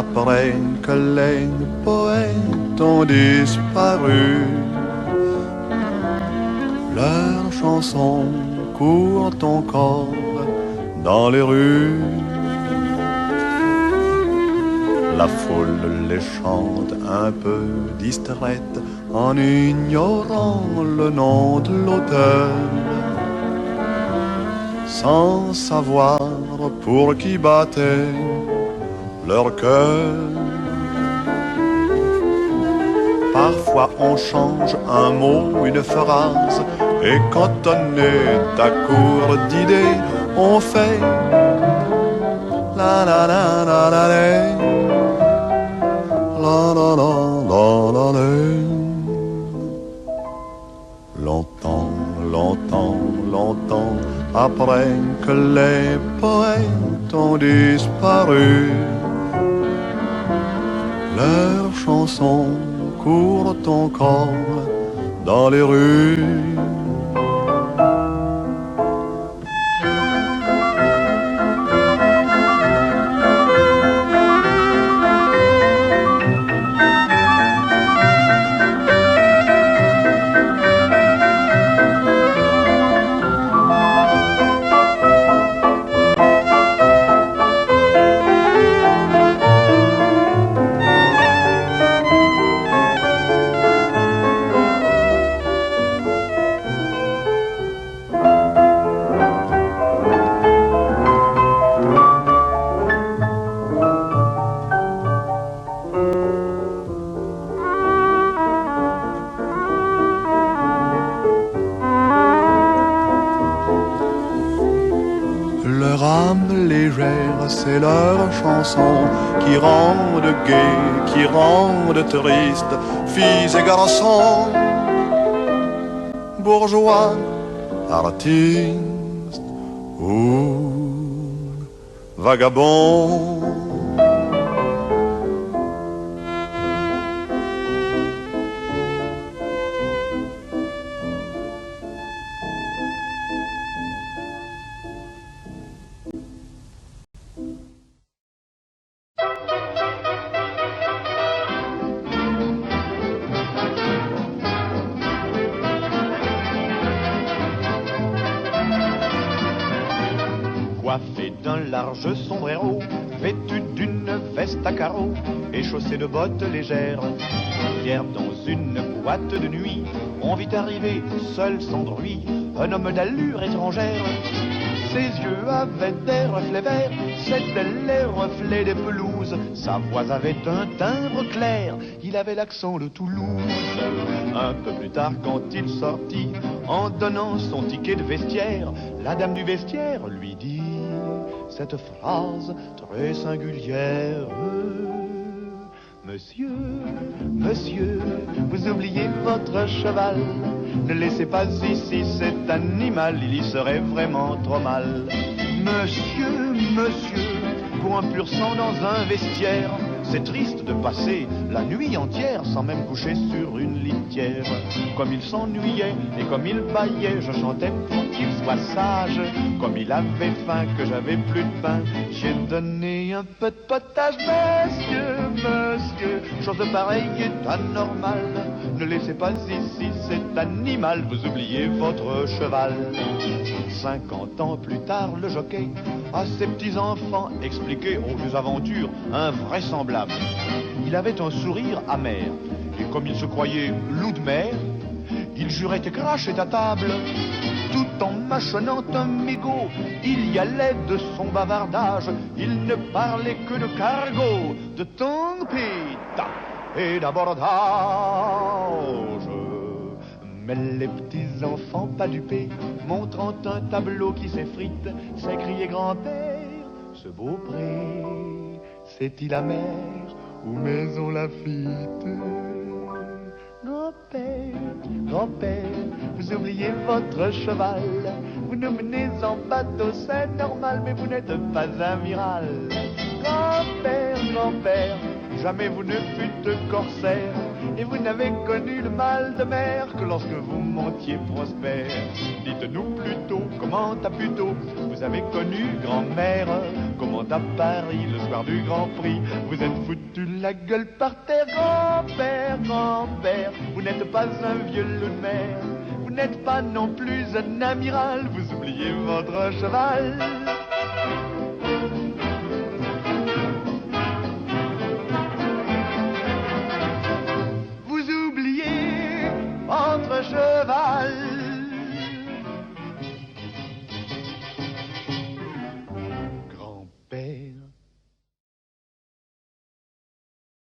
après que les poètes ont disparu. Leurs chansons courent encore dans les rues. La foule les chante un peu distraite en ignorant le nom de l'auteur, sans savoir pour qui battait leur cœur. Parfois on change un mot, une phrase, et quand on est à court d'idées, on fait la la la la la la la la la la la. Longtemps, longtemps, longtemps après que les poètes ont disparu, leurs chansons courent encore dans les rues. Leur âme légère, c'est leur chanson qui rendent gai, qui rendent triste, filles et garçons, bourgeois, artistes ou vagabonds. Coiffé d'un large sombrero, vêtu d'une veste à carreaux et chaussé de bottes légères. Hier dans une boîte de nuit, on vit arriver, seul sans bruit, un homme d'allure étrangère. Ses yeux avaient des reflets verts, c'étaient les reflets des pelouses. Sa voix avait un timbre clair, il avait l'accent de Toulouse. Un peu plus tard quand il sortit, en donnant son ticket de vestiaire, la dame du vestiaire lui dit cette phrase très singulière. Monsieur, monsieur, vous oubliez votre cheval. Ne laissez pas ici cet animal, il y serait vraiment trop mal. Monsieur, monsieur, pour un pur sang dans un vestiaire, c'est triste de passer la nuit entière sans même coucher sur une litière. Comme il s'ennuyait et comme il bâillait, je chantais pour qu'il soit sage. Comme il avait faim que j'avais plus de pain, j'ai donné un peu de potage. Monsieur, monsieur, chose pareille est anormale. Ne laissez pas ici cet animal, vous oubliez votre cheval. 50 ans plus tard, le jockey à ses petits-enfants expliquait aux vieux aventures invraisemblables. Il avait un sourire amer, et comme il se croyait loup de mer, il jurait et crachait à table. Tout en mâchonnant un mégot, il y allait de son bavardage. Il ne parlait que de cargo, de tongue-pite et d'abordage. Mais les petits-enfants pas dupés, montrant un tableau qui s'effrite, s'écriait grand-père, ce beau pré, c'est-il la mer ou Maison Lafitte? Grand-père, grand-père, vous oubliez votre cheval. Vous nous menez en bateau, c'est normal, mais vous n'êtes pas amiral. Grand-père, grand-père, jamais vous ne fûtes corsaire. et vous n'avez connu le mal de mer que lorsque vous montiez prospère. Dites-nous plutôt comment à plutôt vous avez connu grand-mère, comment à Paris le soir du Grand Prix vous êtes foutu la gueule par terre. Grand-père, grand-père, vous n'êtes pas un vieux loup de mer, vous n'êtes pas non plus un amiral, vous oubliez votre cheval.